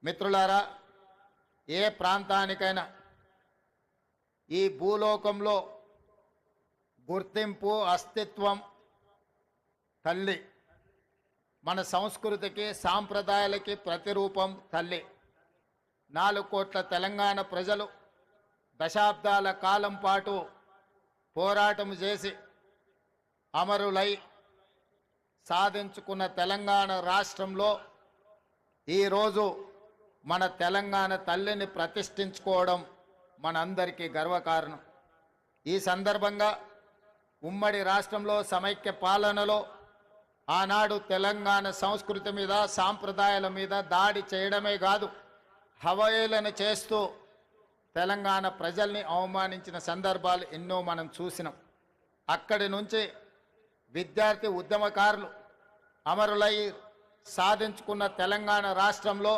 మిత్రులారా, ఏ ప్రాంతానికైనా ఈ భూలోకంలో గుర్తింపు అస్తిత్వం తల్లి. మన సంస్కృతికి సాంప్రదాయాలకి ప్రతిరూపం తల్లి. 4 కోట్ల తెలంగాణ ప్రజలు దశాబ్దాల కాలం పాటు పోరాటం చేసి అమరులై సాధించుకున్న తెలంగాణ రాష్ట్రంలో ఈరోజు మన తెలంగాణ తల్లిని ప్రతిష్ఠించుకోవడం మనందరికీ గర్వకారణం. ఈ సందర్భంగా ఉమ్మడి రాష్ట్రంలో సమైక్య పాలనలో ఆనాడు తెలంగాణ సంస్కృతి మీద సాంప్రదాయాల మీద దాడి చేయడమే కాదు, హవయలను చేస్తూ తెలంగాణ ప్రజల్ని అవమానించిన సందర్భాలు ఎన్నో మనం చూసినాం. అక్కడి నుంచి విద్యార్థి ఉద్యమకారులు అమరులై సాధించుకున్న తెలంగాణ రాష్ట్రంలో